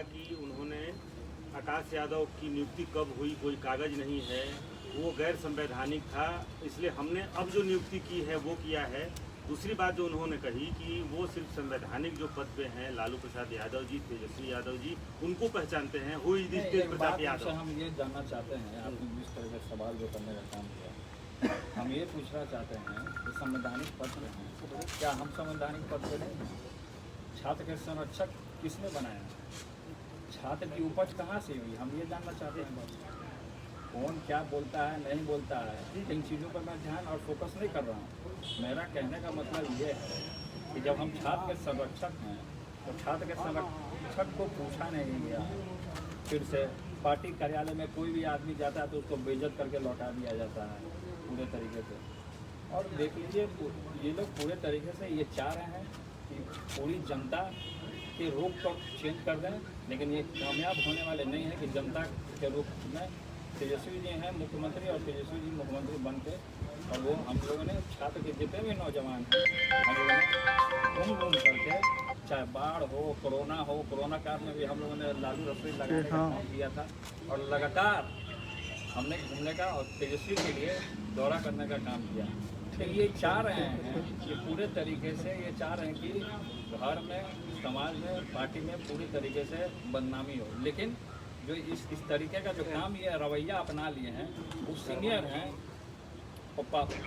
था कि उन्होंने आकाश यादव की नियुक्ति कब हुई कोई कागज़ नहीं है, वो गैर संवैधानिक था, इसलिए हमने अब जो नियुक्ति की है वो किया है। दूसरी बात जो उन्होंने कही कि वो सिर्फ संवैधानिक जो पद पे हैं लालू प्रसाद यादव जी, तेजस्वी यादव जी, उनको पहचानते हैं। वो तेज प्रताप यादव। हम ये जानना चाहते हैं, आपने जिस तरह का सवाल जो करने का काम किया, हम ये पूछना चाहते हैं कि संवैधानिक पद पे हैं, क्या हम संवैधानिक पद पे नहीं हैं? छात्र के संरक्षक किसने बनाया? छात्र की उपज कहाँ से हुई? हम ये जानना चाहते हैं। बस कौन क्या बोलता है नहीं बोलता है, इन चीज़ों पर मैं ध्यान और फोकस नहीं कर रहा हूँ। मेरा कहने का मतलब ये है कि जब हम छात्र के संरक्षक हैं तो छात्र के संरक्षक को पूछा नहीं गया। फिर से पार्टी कार्यालय में कोई भी आदमी जाता है तो उसको बेइज्जत करके लौटा दिया जाता है पूरे तरीके से। और देख लीजिए ये लोग पूरे तरीके से ये चाह रहे हैं कि पूरी जनता के रूप को चेंज कर दें, लेकिन ये कामयाब होने वाले नहीं हैं कि जनता के रूप में तेजस्वी जी हैं मुख्यमंत्री और तेजस्वी जी मुख्यमंत्री बन के, और वो हम लोगों ने छात्र के जितने भी नौजवान हैं हम लोगों ने घूम घूम करके, चाहे बाढ़ हो, कोरोना काल में भी हम लोगों ने लालू रसोई लगाने का काम किया था। और लगातार हमने घूमने का और तेजस्वी के लिए दौरा करने का काम किया। तो ये चाह रहे हैं कि पूरे तरीके से ये चाह रहे हैं कि घर में, समाज में, पार्टी में पूरी तरीके से बदनामी हो। लेकिन जो इस तरीके का जो काम ये रवैया अपना लिए हैं, वो सीनियर हैं,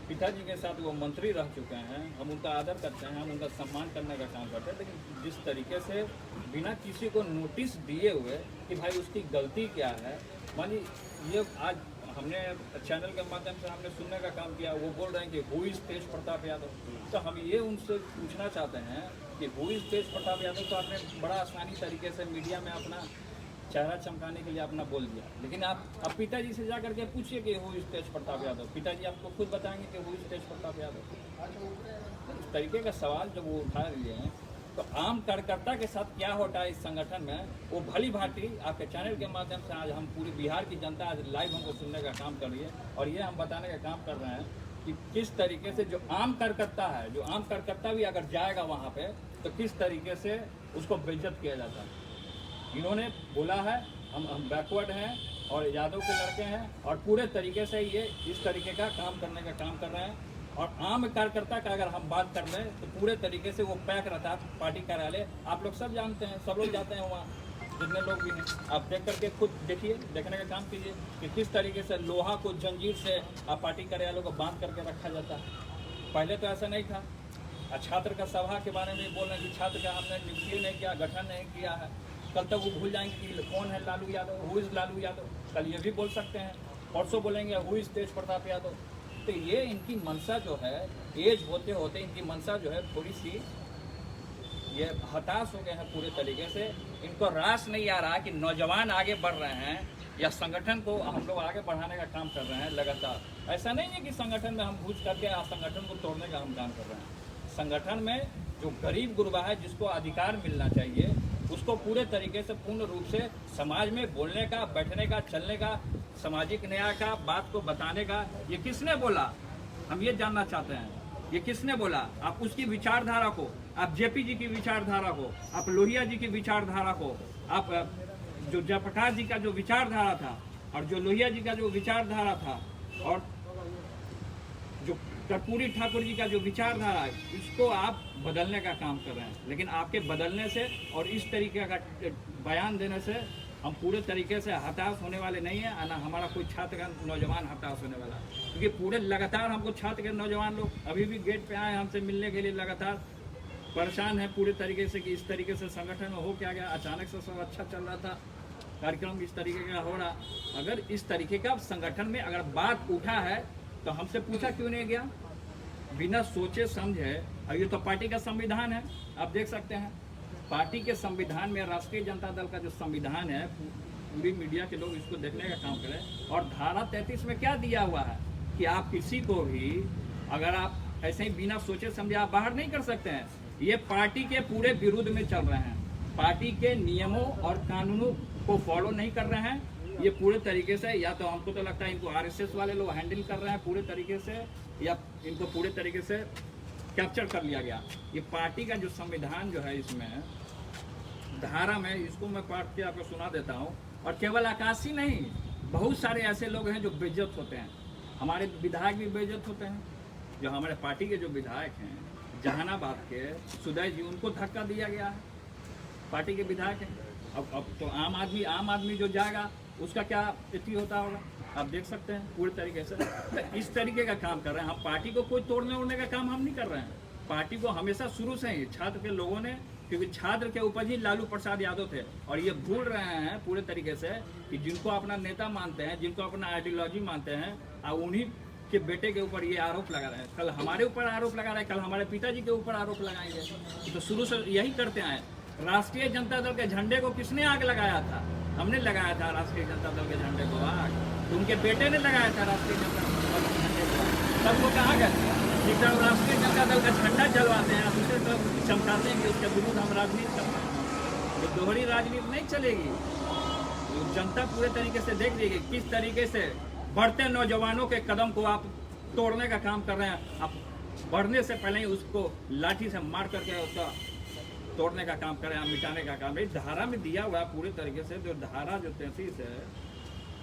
पिताजी के साथ वो मंत्री रह चुके हैं, हम उनका आदर करते हैं, हम उनका सम्मान करने का काम करते हैं। लेकिन जिस तरीके से बिना किसी को नोटिस दिए हुए कि भाई उसकी गलती क्या है, मानी ये आज हमने चैनल के माध्यम से हमने सुनने का काम किया, वो बोल रहे हैं कि हु इज़ तेज प्रताप यादव। तो हम ये उनसे पूछना चाहते हैं कि हु इज़ तेज प्रताप यादव, तो आपने बड़ा आसानी तरीके से मीडिया में अपना चेहरा चमकाने के लिए अपना बोल दिया। लेकिन आप पिताजी से जा करके पूछिए कि हु इज़ तेज प्रताप यादव, पिताजी आपको खुद बताएंगे कि हु इज़ तेज प्रताप यादव। इस तरीके का सवाल जब वो उठा लिए हैं तो आम कार्यकर्ता के साथ क्या होता है इस संगठन में, वो भली भांति आपके चैनल के माध्यम से आज हम पूरी बिहार की जनता आज लाइव हमको सुनने का काम कर रही है। और ये हम बताने का काम कर रहे हैं कि किस तरीके से जो आम कार्यकर्ता है, जो आम कार्यकर्ता भी अगर जाएगा वहाँ पे तो किस तरीके से उसको बेइज्जत किया जाता है। इन्होंने बोला है हम बैकवर्ड हैं और यादव के लड़के हैं, और पूरे तरीके से ये इस तरीके का काम करने का काम कर रहे हैं। और आम कार्यकर्ता का अगर हम बात कर लें तो पूरे तरीके से वो पैक रहता है पार्टी कार्यालय। आप लोग सब जानते हैं, सब लोग जाते हैं वहाँ, जितने लोग भी हैं, आप देख करके खुद देखिए, देखने का काम कीजिए कि किस तरीके से लोहा को जंजीर से पार्टी कार्यालय को बांध करके रखा जाता है। पहले तो ऐसा नहीं था। छात्र का सभा के बारे में बोल रहे हैं कि छात्र का हमने नियुक्ति नहीं किया, गठन नहीं किया है। कल तक वो भूल जाएंगे कि कौन है लालू यादव, हु इज़ लालू यादव। कल ये भी बोल सकते हैं, परसों बोलेंगे हु इज़ तेज प्रताप यादव। तो ये इनकी मनसा जो है, एज होते होते इनकी मनसा जो है थोड़ी सी ये हताश हो गए हैं पूरे तरीके से। इनको रास नहीं आ रहा कि नौजवान आगे बढ़ रहे हैं या संगठन को हम लोग आगे बढ़ाने का काम कर रहे हैं लगातार। ऐसा नहीं है कि संगठन में हम घुस करके संगठन को तोड़ने का हम काम कर रहे हैं। संगठन में जो गरीब गुरबा है, जिसको अधिकार मिलना चाहिए, उसको पूरे तरीके से पूर्ण रूप से समाज में बोलने का, बैठने का, चलने का, सामाजिक न्याय का, बात को बताने का, ये किसने बोला? हम ये जानना चाहते हैं, ये किसने बोला? आप उसकी विचारधारा को, आप जेपी जी की विचारधारा को, आप लोहिया जी की विचारधारा को, आप जो जयप्रकाश जी का जो विचारधारा था और जो लोहिया जी का जो विचारधारा था और जो कर्पूरी ठाकुर जी का जो विचारधारा है, इसको आप बदलने का काम कर रहे हैं। लेकिन आपके बदलने से और इस तरीके का बयान देने से हम पूरे तरीके से हताश होने वाले नहीं हैं, ना हमारा कोई छात्र का नौजवान हताश होने वाला है। क्योंकि पूरे लगातार हमको छात्र के नौजवान लोग अभी भी गेट पे आए हमसे मिलने के लिए, लगातार परेशान है पूरे तरीके से कि इस तरीके से संगठन में हो क्या गया। अचानक से सब अच्छा चल रहा था, कार्यक्रम इस तरीके का हो रहा। अगर इस तरीके का संगठन में अगर बात उठा है तो हमसे पूछा क्यों नहीं गया? बिना सोचे समझे। अब ये तो पार्टी का संविधान है, आप देख सकते हैं पार्टी के संविधान में, राष्ट्रीय जनता दल का जो संविधान है, पूरी मीडिया के लोग इसको देखने का काम करें। और धारा 33 में क्या दिया हुआ है कि आप किसी को भी अगर आप ऐसे ही बिना सोचे समझे आप बाहर नहीं कर सकते हैं। ये पार्टी के पूरे विरुद्ध में चल रहे हैं, पार्टी के नियमों और कानूनों को फॉलो नहीं कर रहे हैं। ये पूरे तरीके से, या तो हमको तो लगता है इनको आरएसएस वाले लोग हैंडल कर रहे हैं पूरे तरीके से, या इनको पूरे तरीके से कैप्चर कर लिया गया। ये पार्टी का जो संविधान जो है, इसमें धारा में, इसको मैं पाठ के आपको सुना देता हूँ। और केवल आकाशी नहीं, बहुत सारे ऐसे लोग हैं जो बेइज्जत होते हैं। हमारे विधायक भी बेइज्जत होते हैं। जो हमारे पार्टी के जो विधायक हैं जहानाबाद के सुदय जी, उनको धक्का दिया गया है, पार्टी के विधायक हैं। अब तो आम आदमी जो जाएगा उसका क्या स्थिति होता होगा, आप देख सकते हैं पूरे तरीके से। तो इस तरीके का काम कर रहे हैं हम। पार्टी को कोई तोड़ने ओड़ने का काम हम नहीं कर रहे हैं। पार्टी को हमेशा शुरू से ही छात्र के लोगों ने, क्योंकि छात्र के ऊपर ही लालू प्रसाद यादव थे, और ये भूल रहे हैं पूरे तरीके से कि जिनको अपना नेता मानते हैं, जिनको अपना आइडियोलॉजी मानते हैं, और उन्हीं के बेटे के ऊपर ये आरोप लगा रहे हैं। कल हमारे ऊपर आरोप लगा रहे हैं, कल हमारे पिताजी के ऊपर आरोप लगाएंगे। तो शुरू से यही करते आए। राष्ट्रीय जनता दल के झंडे को किसने आग लगाया था? हमने लगाया था राष्ट्रीय जनता दल के झंडे को आग। तो उनके बेटे ने लगाया था राष्ट्रीय जनता दल के झंडे को आग। तब वो कहाँ गए? एक तरफ राष्ट्रीय जनता दल का झंडा जलवाते हैं, दूसरी तरफ चमकाते हैं कि उसके विरुद्ध हम राजनीति करते हैं। ये दोहरी राजनीति नहीं चलेगी। तो जनता पूरे तरीके से देख रही है किस तरीके से बढ़ते नौजवानों के कदम को आप तोड़ने का काम कर रहे हैं। आप बढ़ने से पहले ही उसको लाठी से मार करके उसका तोड़ने का काम करें, मिटाने का काम। इस धारा में दिया हुआ पूरे तरीके से, जो धारा जो 33 है,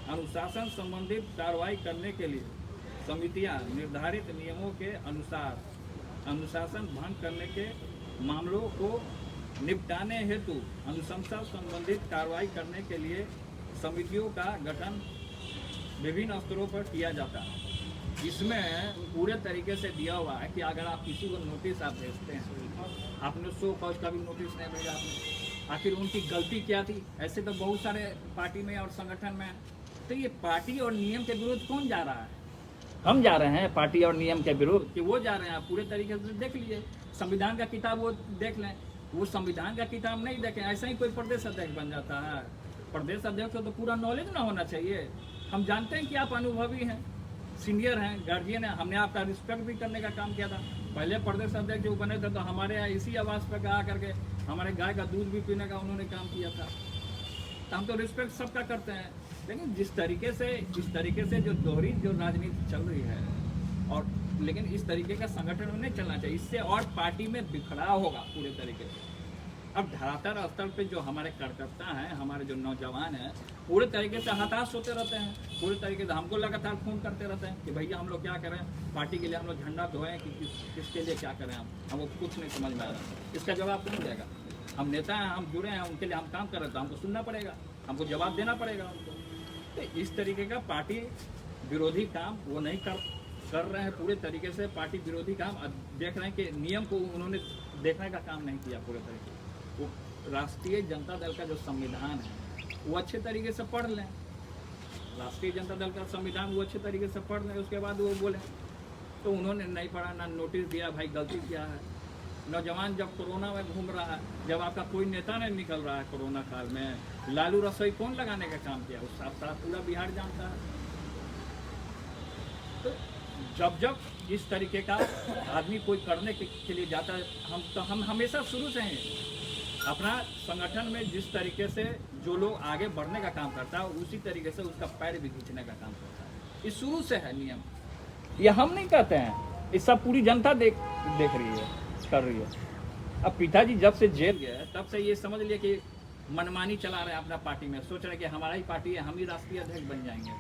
अनुशासन संबंधित कार्रवाई करने के लिए समितियां निर्धारित नियमों के अनुसार अनुशासन भंग करने के मामलों को निपटाने हेतु अनुशंसा संबंधित कार्रवाई करने के लिए समितियों का गठन विभिन्न स्तरों पर किया जाता है। इसमें पूरे तरीके से दिया हुआ है कि अगर आप किसी को नोटिस आप भेजते हैं, आपने 100 कौज का भी नोटिस नहीं भेजा आपने, आखिर उनकी गलती क्या थी? ऐसे तो बहुत सारे पार्टी में और संगठन में। तो ये पार्टी और नियम के विरुद्ध कौन जा रहा है? हम जा रहे हैं पार्टी और नियम के विरुद्ध, कि वो जा रहे हैं? आप पूरे तरीके से देख लीजिए, संविधान का किताब वो देख लें। वो संविधान का किताब नहीं देखें, ऐसा ही कोई प्रदेश अध्यक्ष बन जाता है? प्रदेश अध्यक्ष को तो पूरा नॉलेज ना होना चाहिए। हम जानते हैं कि आप अनुभवी हैं, सीनियर हैं, गार्जियन हैं। हमने आपका रिस्पेक्ट भी करने का काम किया था। पहले प्रदेश अध्यक्ष जो बने थे तो हमारे यहाँ इसी आवास पर आ करके हमारे गाय का दूध भी पीने का उन्होंने काम किया था। तो हम तो रिस्पेक्ट सबका करते हैं। लेकिन जिस तरीके से जो दोहरी जो राजनीति चल रही है, और लेकिन इस तरीके का संगठन में नहीं चलना चाहिए। इससे और पार्टी में बिखराव होगा पूरे तरीके से। अब धरातल स्तर पे जो हमारे कार्यकर्ता हैं, हमारे जो नौजवान हैं, पूरे तरीके से हताश होते रहते हैं। पूरे तरीके से हमको लगातार फोन करते रहते हैं कि भैया हम लोग क्या करें, पार्टी के लिए हम लोग झंडा धोएं कि किसके लिए क्या करें। हमको कुछ नहीं समझ में आ रहा। इसका जवाब कौन देगा? हम नेता हैं, हम जुड़े हैं, उनके लिए हम काम कर रहे हैं, तो हमको सुनना पड़ेगा, हमको जवाब देना पड़ेगा उनको। तो इस तरीके का पार्टी विरोधी काम वो नहीं कर रहे हैं। पूरे तरीके से पार्टी विरोधी काम देख रहे हैं कि नियम को उन्होंने देखने का काम नहीं किया पूरे तरीके। वो राष्ट्रीय जनता दल का जो संविधान है वो अच्छे तरीके से पढ़ लें। राष्ट्रीय जनता दल का संविधान वो अच्छे तरीके से पढ़ लें, उसके बाद वो बोलें। तो उन्होंने नहीं पढ़ा, ना नोटिस दिया, भाई गलती क्या है। नौजवान जब कोरोना में घूम रहा है, जब आपका कोई नेता नहीं निकल रहा है कोरोना काल में, लालू रसोई कौन लगाने का काम किया? उस साथ साथ पूरा बिहार जानता है। तो जब इस तरीके का आदमी कोई करने के लिए जाता है, हम हमेशा शुरू से ही अपना संगठन में जिस तरीके से जो लोग आगे बढ़ने का काम करता है, उसी तरीके से उसका पैर भी खींचने का काम करता है। ये शुरू से है नियम, ये हम नहीं कहते हैं, ये सब पूरी जनता देख रही है, कर रही है। अब पिताजी जब से जेल गए तब से ये समझ लिए कि मनमानी चला रहे हैं अपना पार्टी में, सोच रहे कि हमारा ही पार्टी है, हम ही राष्ट्रीय अध्यक्ष बन जाएंगे।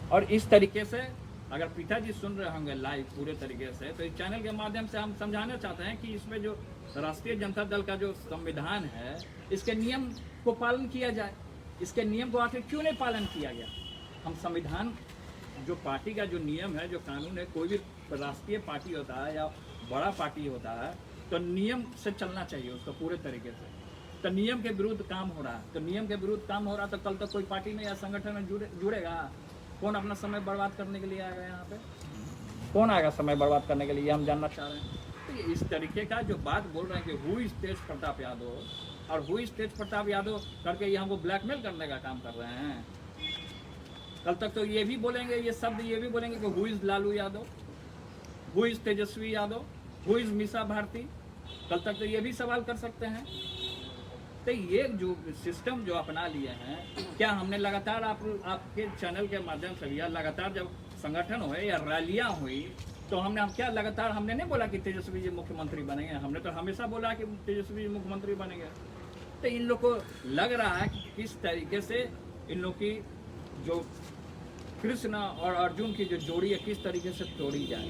और इस तरीके से अगर पिताजी सुन रहे होंगे लाइव पूरे तरीके से, तो इस चैनल के माध्यम से हम समझाना चाहते हैं कि इसमें जो राष्ट्रीय जनता दल का जो संविधान है, इसके नियम को पालन किया जाए। इसके नियम को आखिर क्यों नहीं पालन किया गया? हम संविधान जो पार्टी का जो नियम है, जो कानून है, कोई भी राष्ट्रीय पार्टी होता है या बड़ा पार्टी होता है तो नियम से चलना चाहिए उसको पूरे तरीके से। तो नियम के विरुद्ध काम हो रहा है, तो नियम के विरुद्ध काम हो रहा तो कल तक कोई पार्टी में या संगठन में जुड़ेगा? कौन अपना समय बर्बाद करने के लिए आएगा यहाँ पे? कौन आएगा समय बर्बाद करने के लिए? हम जानना चाह रहे हैं। तो इस तरीके का जो बात बोल रहे हैं कि हु इज तेज प्रताप यादव, और हु इज तेज प्रताप यादव करके ये हमको ब्लैकमेल करने का काम कर रहे हैं। कल तक तो ये भी बोलेंगे, ये शब्द ये भी बोलेंगे कि who is Lalu Yadav, who is Tejashwi Yadav, who is Misa Bharti. कल तक तो ये भी सवाल कर सकते हैं। तो ये जो सिस्टम जो अपना लिए हैं, क्या हमने लगातार आपके चैनल के माध्यम से या लगातार जब संगठन हुए या रैलियां हुई तो हमने लगातार हमने नहीं बोला कि तेजस्वी जी मुख्यमंत्री बनेंगे। हमने तो हमेशा बोला कि तेजस्वी जी मुख्यमंत्री बनेंगे। तो इन लोग को लग रहा है कि किस तरीके से इन लोग की जो कृष्ण और अर्जुन की जो जोड़ी है किस तरीके से तोड़ी जाए।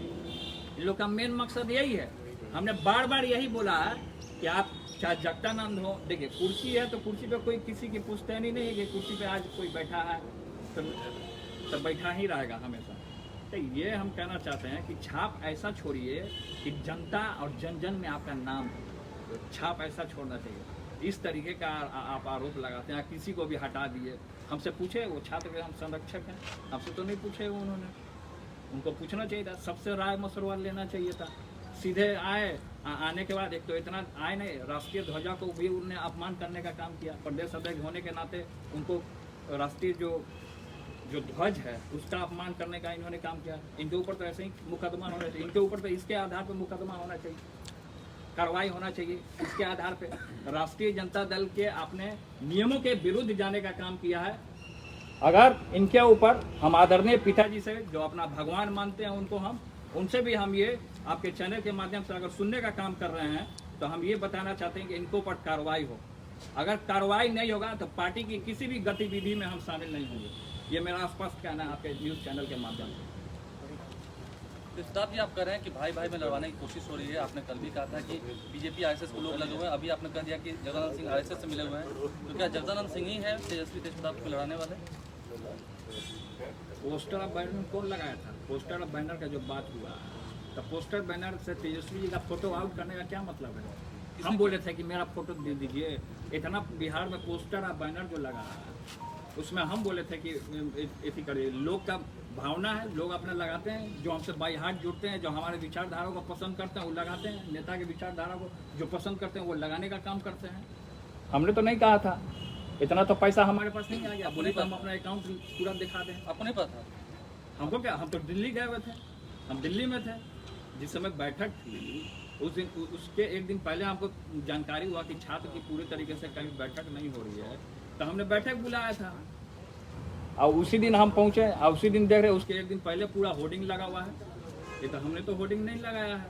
इन लोग का मेन मकसद यही है। हमने बार बार यही बोला है कि आप चाहे जगदानंद हो, देखिए कुर्सी है तो कुर्सी पे कोई किसी की पुश्तैनी नहीं है कि कुर्सी पे आज कोई बैठा है तो बैठा ही रहेगा हमेशा। तो ये हम कहना चाहते हैं कि छाप ऐसा छोड़िए कि जनता और जन जन में आपका नाम हो, छाप ऐसा छोड़ना चाहिए। इस तरीके का आप आरोप लगाते हैं, किसी को भी हटा दिए। हमसे पूछे, वो छात्र के हम संरक्षक हैं, हमसे तो नहीं पूछे उन्होंने, उनको पूछना चाहिए था, सबसे राय मशवरा लेना चाहिए था। सीधे आए, आने के बाद एक तो इतना आए नहीं, राष्ट्रीय ध्वजा को भी उन्होंने अपमान करने का काम किया। प्रदेश अध्यक्ष होने के नाते उनको राष्ट्रीय जो ध्वज है उसका अपमान करने का इन्होंने काम किया। इनके ऊपर तो ऐसे ही मुकदमा होना चाहिए, इनके ऊपर तो इसके आधार पर मुकदमा होना चाहिए, कार्रवाई होना चाहिए इसके आधार पे। राष्ट्रीय जनता दल के अपने नियमों के विरुद्ध जाने का काम किया है। अगर इनके ऊपर हम आदरणीय पिताजी से जो अपना भगवान मानते हैं उनसे भी हम ये आपके चैनल के माध्यम से अगर सुनने का काम कर रहे हैं तो हम ये बताना चाहते हैं कि इनको ऊपर कार्रवाई हो। अगर कार्रवाई नहीं होगा तो पार्टी की किसी भी गतिविधि में हम शामिल नहीं होंगे। ये मेरा स्पष्ट कहना है आपके न्यूज़ चैनल के माध्यम से। सिद्धार्थ जी, आप कह रहे हैं कि भाई भाई में लड़वाने की कोशिश हो रही है। आपने कल भी कहा था कि बीजेपी आरएसएस को लोग लगे हुए हैं, अभी आपने कह दिया कि जगदानंद सिंह आरएसएस से मिले हुए हैं, तो क्या जगदानंद सिंह ही है तेजस्वी तेजप्रताप को लड़ाने वाले? पोस्टर ऑफ बैनर कौन लगाया था? पोस्टर ऑफ बैनर का जो बात हुआ तो पोस्टर बैनर से तेजस्वी जी का फोटो आउट करने का क्या मतलब है? हम बोले थे कि मेरा फोटो दे दीजिए। इतना बिहार में पोस्टर ऑफ बैनर जो लगा है उसमें हम बोले थे कि ऐसी करिए। लोग का भावना है, लोग अपने लगाते हैं, जो हमसे बाई हाथ जुड़ते हैं, जो हमारे विचारधारा को पसंद करते हैं वो लगाते हैं। नेता के विचारधारा को जो पसंद करते हैं वो लगाने का काम करते हैं। हमने तो नहीं कहा था, इतना तो पैसा हमारे पास नहीं आ गया। बोले तो हम अपना अकाउंट पूरा दिखा दें। अपने पता हमको क्या, हम तो दिल्ली गए हुए थे, हम दिल्ली में थे जिस समय बैठक थी। उस दिन उसके एक दिन पहले हमको जानकारी हुआ कि छात्र की पूरे तरीके से कहीं बैठक नहीं हो रही है, तो हमने बैठक बुलाया था और उसी दिन हम पहुंचे और उसी दिन देख रहे उसके एक दिन पहले पूरा होर्डिंग लगा हुआ है। ये तो हमने तो होर्डिंग नहीं लगाया है,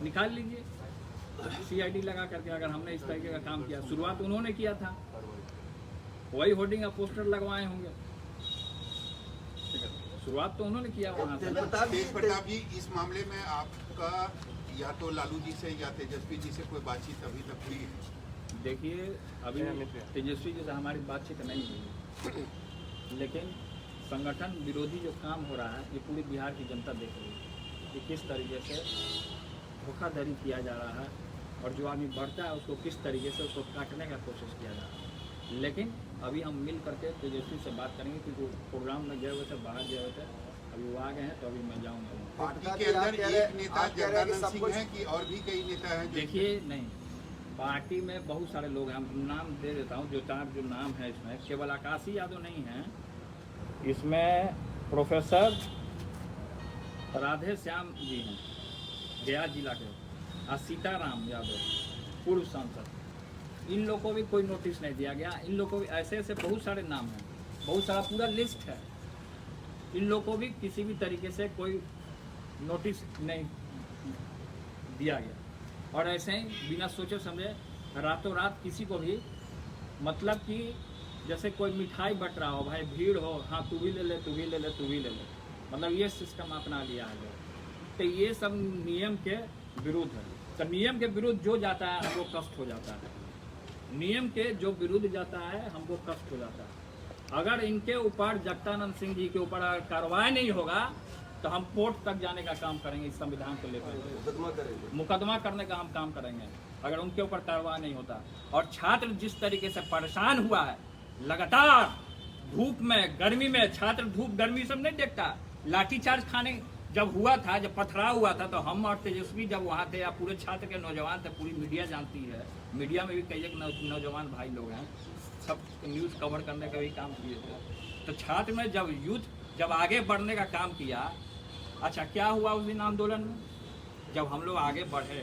निकाल लीजिए CID लगा करके। अगर हमने इस तरीके का काम किया, शुरुआत उन्होंने किया था, वही होर्डिंग और पोस्टर लगवाए होंगे, शुरुआत तो उन्होंने किया वहाँ से। तेज प्रताप जी, इस मामले में आपका या तो लालू जी से या तेजस्वी जी से कोई बातचीत अभी तक हुई है? देखिए, अभी तेजस्वी जी से हमारी बातचीत नहीं हुई, लेकिन संगठन विरोधी जो काम हो रहा है ये पूरी बिहार की जनता देख रही है कि किस तरीके से धोखाधड़ी किया जा रहा है और जो आदमी बढ़ता है उसको किस तरीके से उसको काटने का कोशिश किया जा रहा है। लेकिन अभी हम मिल करके तेजस्वी से बात करेंगे क्योंकि वो प्रोग्राम में गए हुए थे, बाहर गए हुए थे, अभी वो आ गए हैं तो अभी मैं जाऊँगा। पार्टी के अंदर एक नेता जगदानंद सिंह है कि और भी कई नेता हैं? देखिए, नहीं, पार्टी में बहुत सारे लोग हैं, हम नाम दे देता हूँ। जो नाम है इसमें केवल आकाशी यादव नहीं है, इसमें प्रोफेसर राधे श्याम जी हैं गया जिला के, और सीताराम यादव पूर्व सांसद। इन लोगों को भी कोई नोटिस नहीं दिया गया। इन लोगों को भी ऐसे ऐसे बहुत सारे नाम हैं, बहुत सारा पूरा लिस्ट है। इन लोगों को भी किसी भी तरीके से कोई नोटिस नहीं दिया गया और ऐसे ही बिना सोचे समझे रातों रात किसी को भी, मतलब कि जैसे कोई मिठाई बट रहा हो, भाई भीड़ हो, हाँ तू भी ले ले, तू भी ले ले, तू भी ले ले, मतलब ये सिस्टम अपना लिया है लोग। तो ये सब नियम के विरुद्ध है। तो नियम के विरुद्ध जो जाता है हमको कष्ट हो जाता है, नियम के जो विरुद्ध जाता है हमको कष्ट हो जाता है। अगर इनके ऊपर जगदानंद सिंह जी के ऊपर अगर कार्रवाई नहीं होगा तो हम कोर्ट तक जाने का काम करेंगे, इस संविधान को लेकर मुकदमा करने का हम काम करेंगे अगर उनके ऊपर कार्रवाई नहीं होता। और छात्र जिस तरीके से परेशान हुआ है, लगातार धूप में गर्मी में, छात्र धूप गर्मी सब नहीं देखता, लाठीचार्ज खाने जब हुआ था, जब पथराव हुआ था, तो हम और तेजस्वी जब वहाँ थे या पूरे छात्र के नौजवान थे, पूरी मीडिया जानती है, मीडिया में भी कई एक नौजवान भाई लोग हैं, सब न्यूज़ कवर करने का भी काम किए थे। तो छात्र में जब यूथ जब आगे बढ़ने का काम किया, अच्छा क्या हुआ उस दिन आंदोलन में? जब हम लोग आगे बढ़े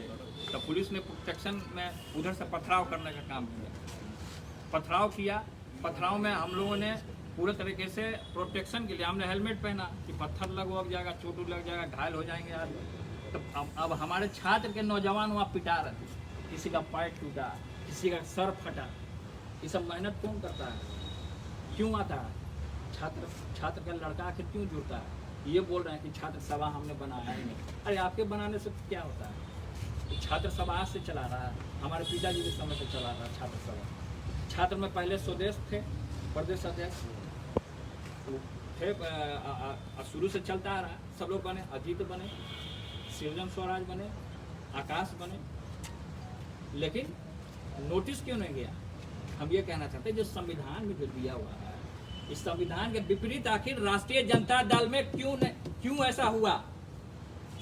तो पुलिस ने प्रोटेक्शन में उधर से पथराव करने का काम किया, पथराव किया। पथराव में हम लोगों ने पूरे तरीके से प्रोटेक्शन के लिए हमने हेलमेट पहना कि पत्थर लग जाएगा, चोट लग जाएगा, घायल हो जाएंगे आदमी। तो अब हमारे छात्र के नौजवान वहाँ पिटा रहे थे, किसी का पैर टूटा, किसी का सर फटा, ये सब मेहनत कौन करता है, क्यों आता है? छात्र का लड़का आखिर क्यों जुड़ता है? ये बोल रहे हैं कि छात्र सभा हमने बनाया ही नहीं। अरे आपके बनाने से क्या होता है? तो छात्र सभा आज से चला रहा है, हमारे पिताजी के समय से चला रहा है छात्र सभा। छात्र में पहले स्वदेश थे, प्रदेश अध्यक्ष थे, शुरू से चलता आ रहा है। सब लोग बने, अजीत बने, सृजन स्वराज बने, आकाश बने, लेकिन नोटिस क्यों नहीं गया? हम ये कहना चाहते हैं जो संविधान में जो दिया हुआ है, इस संविधान के विपरीत आखिर राष्ट्रीय जनता दल में क्यों ऐसा हुआ?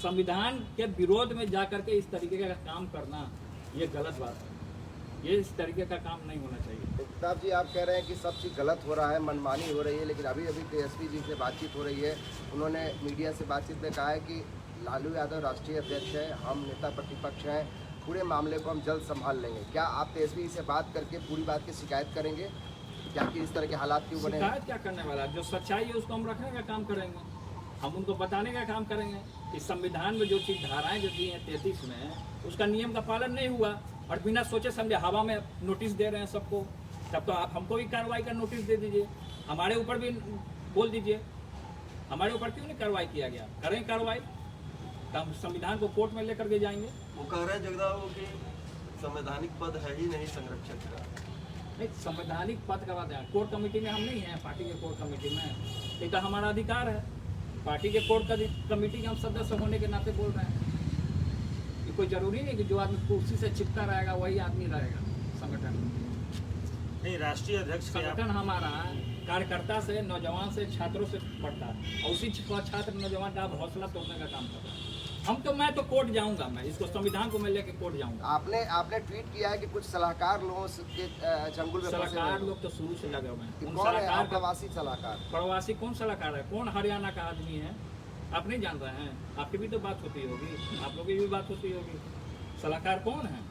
संविधान के विरोध में जाकर के इस तरीके का काम करना ये गलत बात है। ये इस तरीके का काम नहीं होना चाहिए। प्रताप जी, आप कह रहे हैं कि सब चीज़ गलत हो रहा है, मनमानी हो रही है, लेकिन अभी तेजस्वी जी से बातचीत हो रही है। उन्होंने मीडिया से बातचीत में कहा है कि लालू यादव राष्ट्रीय अध्यक्ष है, हम नेता प्रतिपक्ष हैं, पूरे मामले को हम जल्द संभाल लेंगे। क्या आप तेजस्वी जी से बात करके पूरी बात की शिकायत करेंगे? क्या कि इस तरह के हालात क्यों बने? शिकायत क्या करने वाला? जो सच्चाई है उसको हम रखने का काम करेंगे, हम उनको बताने का काम करेंगे कि संविधान में जो चीज़ धाराएं जो दी हैं 33 में, उसका नियम का पालन नहीं हुआ और बिना सोचे समझे हवा में नोटिस दे रहे हैं सबको। तब तो आप हमको भी कार्रवाई का नोटिस दे दीजिए, हमारे ऊपर भी बोल दीजिए। हमारे ऊपर क्यों नहीं कार्रवाई किया गया? करें कार्रवाई तो हम संविधान को कोर्ट में लेकर के जाएंगे। वो कह रहे हैं जगदाव कि संवैधानिक पद है ही नहीं संरक्षक का। नहीं, संवैधानिक पद का बात है, कोर कमेटी में हम नहीं हैं, पार्टी के कोर कमेटी में। ये तो हमारा अधिकार है, पार्टी के कोर कमेटी के हम सदस्य होने के नाते बोल रहे हैं। ये कोई जरूरी नहीं कि जो आदमी कुर्सी से चिपका रहेगा वही आदमी रहेगा संगठन में। नहीं, राष्ट्रीय अध्यक्ष के संगठन हमारा कार्यकर्ता से, नौजवान से, छात्रों से पड़ता है और उसी छात्र नौजवान का आप हौसला तोड़ने का काम कर रहे हैं। मैं तो कोर्ट जाऊंगा, मैं इसको संविधान को मैं लेके कोर्ट जाऊंगा। आपने ट्वीट किया है कि कुछ सलाहकार लोगों के चंगुल में फंसे हुए सलाहकार हैं। लोग तो शुरू से लगे हुए हैं। उन कौन है सलाहकार का प्रवासी सलाहकार? प्रवासी कौन सलाहकार है? कौन हरियाणा का आदमी है? आप नहीं जान रहे हैं? आपकी भी तो बात होती होगी, आप लोगों की भी बात होती होगी। सलाहकार कौन है?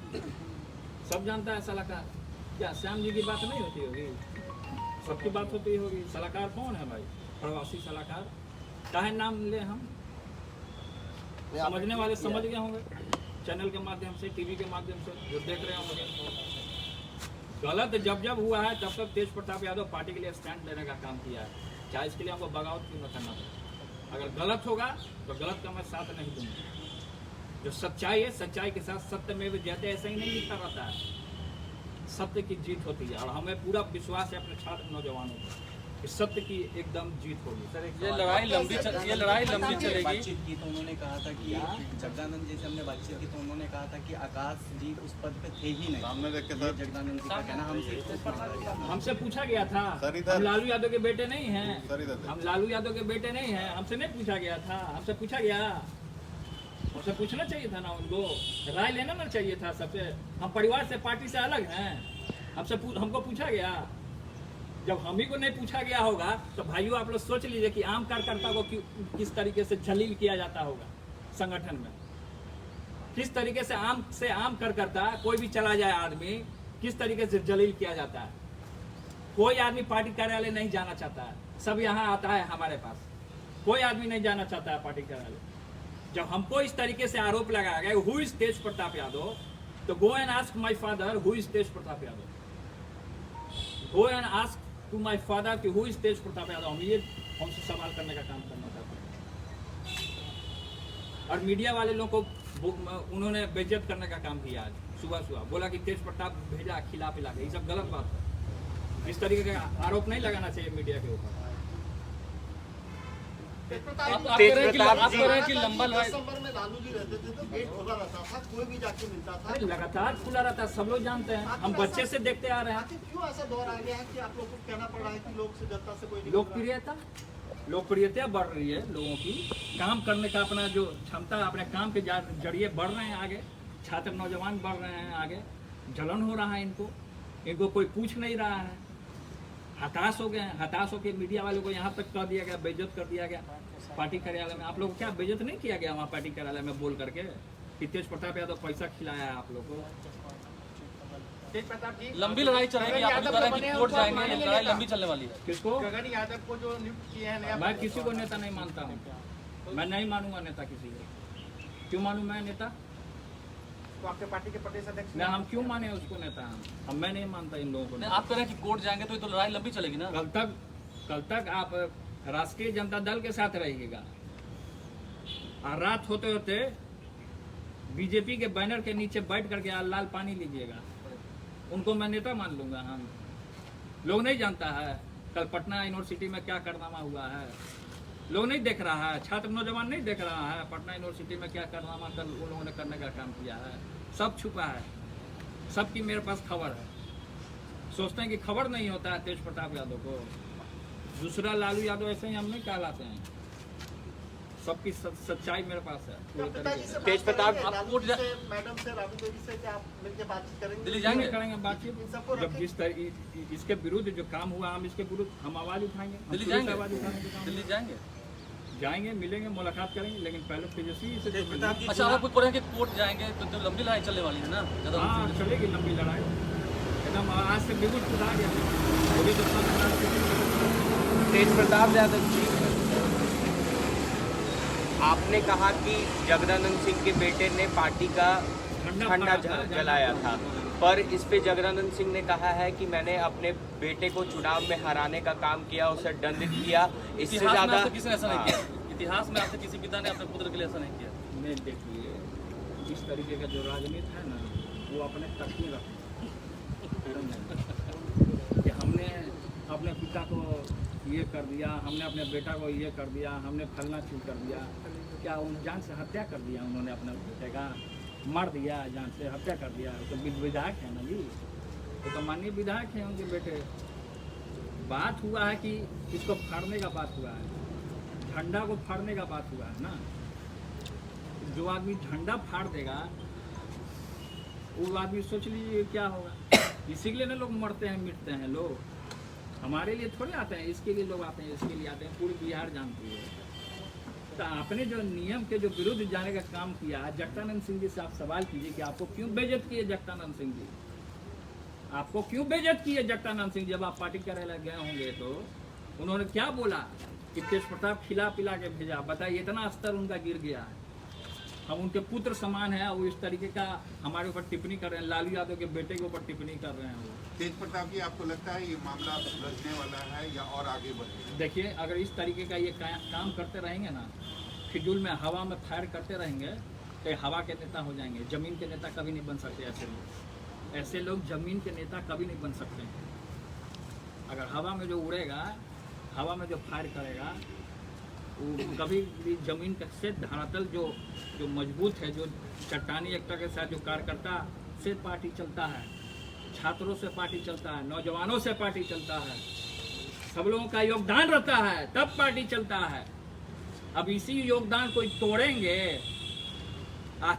सब जानता है सलाहकार। क्या श्याम जी की बात नहीं होती होगी? सबकी बात होती होगी। सलाहकार कौन है भाई? प्रवासी सलाहकार। चाहे नाम ले, हम समझने वाले समझ गए होंगे चैनल के माध्यम से, टीवी के माध्यम से जो देख रहे होंगे। गलत जब हुआ है तब तक तेज प्रताप यादव पार्टी के लिए स्टैंड लेने का काम किया है, चाहे इसके लिए हमको बगावत क्यों न करना पड़े। अगर गलत होगा तो गलत का मैं साथ नहीं दूंगा। जो सच्चाई है, सच्चाई के साथ सत्य में भी जयते, ऐसा ही नहीं लिखा रहता है। सत्य की जीत होती है और हमें पूरा विश्वास है अपने छात्र नौजवानों पर कि सत्य की एकदम जीत होगी। ये लड़ाई लंबी चलेगी। बातचीत की तो उन्होंने कहा था कि जगदानंद जी से हमने बातचीत की तो उन्होंने कहा था कि आकाश जी उस पद पे थे ही नहीं। सामने रख के जगदानंद जी का कहना हमसे पूछा गया था। हम लालू यादव के बेटे नहीं हैं, हम लालू यादव के बेटे नहीं हैं। हमसे नहीं पूछा गया था, हमसे पूछा गया। हमसे पूछना चाहिए था ना, उनको राय लेना ना चाहिए था सबसे। हम परिवार से, पार्टी से अलग हैं। हमको पूछा गया। जब हम ही को नहीं पूछा गया होगा तो भाइयों आप लोग सोच लीजिए कि आम कार्यकर्ता को किस तरीके से जलील किया जाता होगा संगठन में। किस तरीके से आम कार्यकर्ता कोई भी चला जाए आदमी, किस तरीके से जलील किया जाता है। कोई आदमी पार्टी कार्यालय नहीं जाना चाहता है, सब यहाँ आता है हमारे पास। कोई आदमी नहीं जाना चाहता है पार्टी कार्यालय। जब हमको इस तरीके से आरोप लगाया गया हु इज तेज प्रताप यादव, तो go and ask my father who is Tej Pratap Yadav. Go and ask to my father कि हु इज तेज प्रताप यादव। हम ये हमसे सवाल करने का काम करना चाहते हैं। और मीडिया वाले लोगों को उन्होंने बेइज्जत करने का काम किया आज सुबह। बोला कि तेज प्रताप भेजा खिला पिला के। ये सब गलत बात है। इस तरीके का आरोप नहीं लगाना चाहिए मीडिया के ऊपर। आप कह रहे हैं कि लंबा लड़ाई में लालू जी रहते थे तो गेट खुला रहता था, कोई भी जाके मिलता था। लगातार खुला रहता है, सब लोग जानते हैं, हम बच्चे से देखते आ रहे हैं। आखिर क्यों ऐसा दौर आ गया है कि आप लोग को कहना पड़ रहा है कि लोग से जनता से कोई लोकप्रियता बढ़ रही है लोगों की। काम करने का अपना जो क्षमता, अपने काम के जरिए बढ़ रहे हैं आगे। छात्र नौजवान बढ़ रहे हैं आगे। जलन हो रहा है इनको कोई पूछ नहीं रहा है। हताश हो गए हैं। हताश होकर मीडिया वालों को यहाँ तक कह दिया गया, बेइज्जत कर दिया गया पार्टी कार्यालय में। आप लोग क्या बेइज्जत नहीं किया गया वहाँ पार्टी कार्यालय में बोल करके कि तेज प्रताप यादव पैसा खिलाया है आप लोग को? लंबी लड़ाई चलेगी। आप कह रहे हैं कि कोर्ट जाएंगे, ये लड़ाई लंबी चलने वाली है। किसको? गगन यादव को जो नियुक्त किए हैं। मैं किसी को नेता नहीं मानता हूँ। मैं नहीं मानूंगा नेता किसी को। क्यों मानूं मैं नेता? तो आपके पार्टी के प्रदेश अध्यक्ष ना हम क्यों माने उसको नेता? हम मैं नहीं मानता इन लोगों को। नहीं, आप कह रहे हैं कि कोर्ट जाएंगे तो ये तो लड़ाई लंबी चलेगी ना। कल तक आप राष्ट्रीय जनता दल के साथ रहिएगा और रात होते होते बीजेपी के बैनर के नीचे बैठ करके लाल पानी लीजिएगा, उनको मैं नेता मान लूंगा। हम लोग नहीं जानता है कल पटना यूनिवर्सिटी में क्या कारनामा हुआ है, लोग नहीं देख रहा है, छात्र नौजवान नहीं देख रहा है पटना यूनिवर्सिटी में क्या कारनामा कल उन लोगों ने करने का काम किया है। सब छुपा है, सबकी मेरे पास खबर है। सोचते हैं कि खबर नहीं होता है तेज प्रताप यादव को। दूसरा लालू यादव ऐसे ही हम नहीं कहलाते हैं, सबकी सच्चाई मेरे पास है पूरी तरीके से। तेज प्रताप आप मैडम से राबड़ी देवी से क्या आप मिलकर बातचीत करेंगे? दिल्ली जाएंगे? करेंगे बातचीत। जब जिस तरह इसके विरुद्ध जो काम हुआ हम इसके विरुद्ध हम आवाज उठाएंगे। दिल्ली हम जाएंगे? आवाज उठाने के काम दिल्ली जाएंगे? जाएंगे, मिलेंगे, मुलाकात करेंगे, लेकिन पहले तेजस्वी से तो मिलेंगे। अच्छा, आप बोल रहे हैं कि कोर्ट जाएंगे तो लंबी लड़ाई चलने वाली है ना? हाँ चलेगी लंबी लड़ाई एकदम। आज से बिल्कुल खुदा गया अभी तो तेज प्रताप यादव जी, आपने कहा कि जगदानंद सिंह के बेटे ने पार्टी का झंडा जलाया था, पर इस पे जगदानंद सिंह ने कहा है कि मैंने अपने बेटे को चुनाव में हराने का काम किया, उसे दंडित किया। इससे ज्यादा किसी ने ऐसा नहीं किया। इतिहास में आपसे किसी पिता ने अपने पुत्र के लिए ऐसा नहीं किया। नहीं, देखिए इस तरीके का जो राजनीति है ना वो अपने तक में रखना कि हमने अपने पिता को ये कर दिया, हमने अपने बेटा को ये कर दिया, हमने फलना चीज कर दिया। क्या उन जान से हत्या कर दिया उन्होंने, अपने बेटे का मार दिया, जान से हत्या कर दिया। तो विधायक है ना जी, तो माननीय विधायक हैं उनके बेटे। बात हुआ है कि इसको फाड़ने का बात हुआ है, झंडा को फाड़ने का बात हुआ है ना। जो आदमी झंडा फाड़ देगा वो आदमी सोच लीजिए क्या होगा। इसी के लिए ना लोग मरते हैं, मिटते हैं लोग। हमारे लिए थोड़े आते हैं, इसके लिए लोग आते हैं, इसके लिए आते हैं। पूरी बिहार जानती है। तो आपने जो नियम के जो विरुद्ध जाने का काम किया, जगदानंद सिंह जी से आप सवाल कीजिए कि आपको क्यों बेइज्जत किए जगदानंद सिंह जी, आपको क्यों बेइज्जत किए जगदानंद सिंह। जब आप पार्टी कार्यालय गए होंगे तो उन्होंने क्या बोला कि तेज प्रताप खिला पिला के भेजा। बताइए, इतना स्तर उनका गिर गया है। हम उनके पुत्र समान है, वो इस तरीके का हमारे ऊपर टिप्पणी कर रहे हैं। लालू यादव के बेटे के ऊपर टिप्पणी कर रहे हैं वो। तेज प्रताप जी, आपको लगता है ये मामला सुलझने वाला है या और आगे बढ़ेगा? देखिए, अगर इस तरीके का ये काम करते रहेंगे ना, फिजूल में हवा में फायर करते रहेंगे तो हवा के नेता हो जाएंगे। जमीन के नेता कभी नहीं बन सकते ऐसे लोग। ऐसे लोग जमीन के नेता कभी नहीं बन सकते। अगर हवा में जो उड़ेगा, हवा में जो फायर करेगा, वो कभी भी जमीन से धरातल जो मजबूत है, जो चट्टानी एकता के साथ जो कार्यकर्ता से पार्टी चलता है, छात्रों से पार्टी चलता है, नौजवानों से पार्टी चलता है, सब लोगों का योगदान रहता है, तब पार्टी चलता है। अब इसी योगदान को तोड़ेंगे,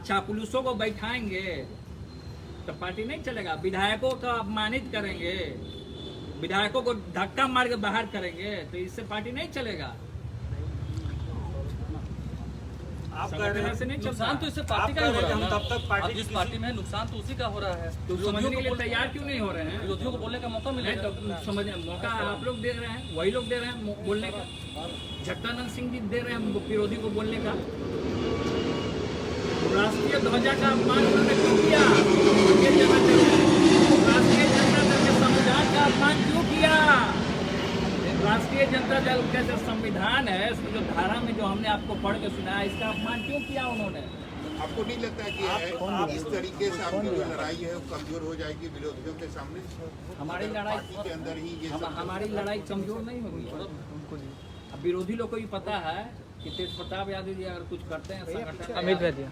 चापलूसों को बैठाएंगे तो पार्टी नहीं चलेगा। विधायकों को अपमानित करेंगे, विधायकों को धक्का मार के बाहर करेंगे तो इससे पार्टी नहीं चलेगा। आप कह रहे हैं नुकसान तो इससे पार्टी का ही हो रहा है। हम तब तक पार्टी जिस पार्टी में है नुकसान तो उसी का हो रहा है। तो समझने के लिए तैयार क्यों नहीं हो रहे हैं? विरोधियों को बोलने का मौका मिलेगा तो समझने मौका आप लोग दे रहे हैं, वही लोग दे रहे हैं बोलने का। जगदानंद सिंह जी दे रहे हैं विरोधी को बोलने का। राष्ट्रीय ध्वजा का अपमान उन्होंने क्यों किया? ये जानना चाहिए। राष्ट्रीय जनता दल के संविधान का अपमान क्यों किया? राष्ट्रीय जनता दल का जो संविधान है, उसकी जो धारा में जो हमने आपको पढ़ के सुनाया, इसका अपमान क्यों किया उन्होंने? आपको नहीं लगता है कि इस तरीके से आपकी जो लड़ाई है वो कमजोर हो जाएगी विरोधियों के सामने? हमारी लड़ाई पार्टी के अंदर ही ये सब हमारी लड़ाई कमजोर नहीं होगी। अब विरोधी लोग को भी पता है कि तेज प्रताप यादव जी अगर कुछ करते हैं संगठन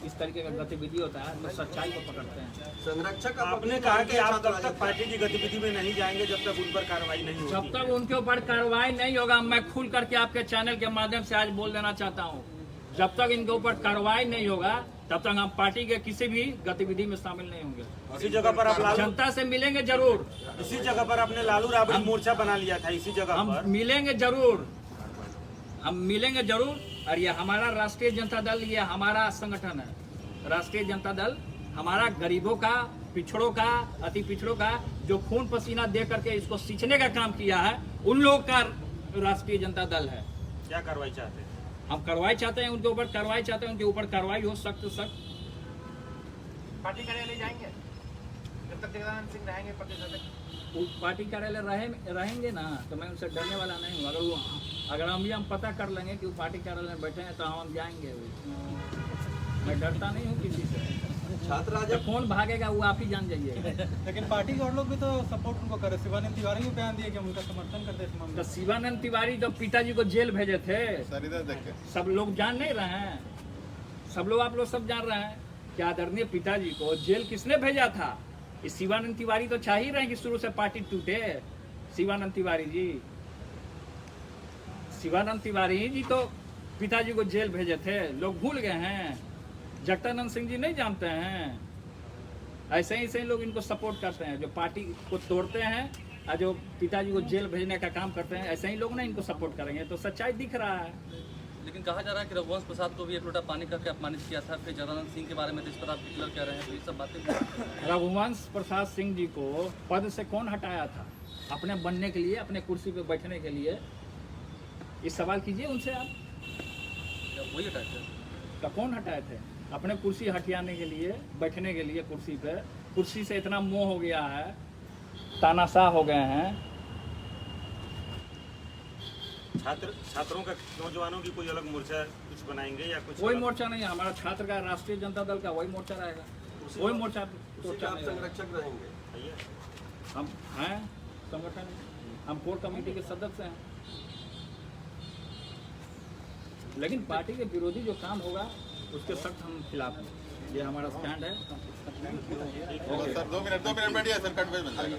इस तरीके का गतिविधि होता है तो सच्चाई को पकड़ते हैं। संरक्षक आपने कहा कि आप तब तक पार्टी की गतिविधि में नहीं जाएंगे जब तक उन पर कार्रवाई नहीं होगी। जब तक उनके ऊपर कार्रवाई नहीं होगा, मैं खुल करके आपके चैनल के माध्यम से आज बोल देना चाहता हूँ, जब तक इनके ऊपर कार्रवाई नहीं होगा तब तक हम पार्टी के किसी भी गतिविधि में शामिल नहीं होंगे। इसी जगह पर आप जनता से मिलेंगे जरूर। इसी जगह पर आपने लालू राबड़ी मोर्चा बना लिया था, इसी जगह हम पर मिलेंगे जरूर, हम मिलेंगे जरूर। और ये हमारा राष्ट्रीय जनता दल, ये हमारा संगठन है। राष्ट्रीय जनता दल हमारा गरीबों का, पिछड़ों का, अति पिछड़ों का जो खून पसीना दे करके इसको सींचने का काम किया है, उन लोगों का राष्ट्रीय जनता दल है। क्या कार्रवाई चाहते हैं? हम कार्रवाई चाहते हैं, उनके ऊपर कार्रवाई चाहते हैं, उनके ऊपर कार्रवाई हो सख्त सख्त। पार्टी कार्यालय जाएंगे जब तक जगदानंद सिंह रहेंगे प्रदेश अध्यक्ष? वो पार्टी कार्यालय रहेंगे ना, तो मैं उनसे डरने वाला नहीं हूँ। अगर हम पता कर लेंगे कि वो पार्टी कार्यालय में बैठे हैं तो हम जाएंगे। मैं डरता नहीं हूँ किसी से। छात्र आज तो कौन भागेगा वो आप ही जान जाइए। लेकिन पार्टी के और लोग भी तो सपोर्ट उनको करे। शिवानंद तिवारी भी बयान दिए कि हम उनका समर्थन करते हैं। तो शिवानंद तिवारी तो पिताजी को जेल भेजे थे, सब लोग जान नहीं रहे हैं? सब लोग, आप लोग सब जान रहे हैं कि आदरणीय पिताजी को जेल किसने भेजा था? इस शिवानंद तिवारी तो चाह ही रहे हैं कि शुरू से पार्टी टूटे। शिवानंद तिवारी जी तो पिताजी को जेल भेजे थे, लोग भूल गए हैं। जगदानंद सिंह जी नहीं जानते हैं? ऐसे ही लोग इनको सपोर्ट करते हैं, जो पार्टी को तोड़ते हैं और जो पिताजी को जेल भेजने का काम करते हैं, ऐसे ही लोग ना इनको सपोर्ट करेंगे। तो सच्चाई दिख रहा है। लेकिन कहा जा रहा है कि रघुवंश प्रसाद को भी एक लोटा पानी करके अपमानित किया था। फिर जगदानंद सिंह के बारे में तेज प्रताप हिटलर कह रहे हैं, तो ये सब बातें। रघुवंश प्रसाद सिंह जी को पद से कौन हटाया था? अपने बनने के लिए, अपने कुर्सी पे बैठने के लिए? इस सवाल कीजिए उनसे आप। वही हटाए थे? तो कौन हटाए थे? अपने कुर्सी हटियाने के लिए, बैठने के लिए कुर्सी पे। कुर्सी से इतना मोह हो गया है, तानाशाह हो गए हैं। छात्रों का, नौजवानों की कोई अलग मोर्चा कुछ बनाएंगे या कुछ? कोई मोर्चा नहीं है हमारा। छात्र का, राष्ट्रीय जनता दल का वही मोर्चा रहेगा। वही मोर्चा आप संरक्षक रहेंगे। हम हैं संगठन, हम कोर कमेटी के सदस्य हैं। लेकिन पार्टी के विरोधी जो काम होगा उसके सख्त हम खिलाफ हैं। ये हमारा स्टैंड है। सर 2 मिनट बैठिए सर, कट पे बन जाएगा।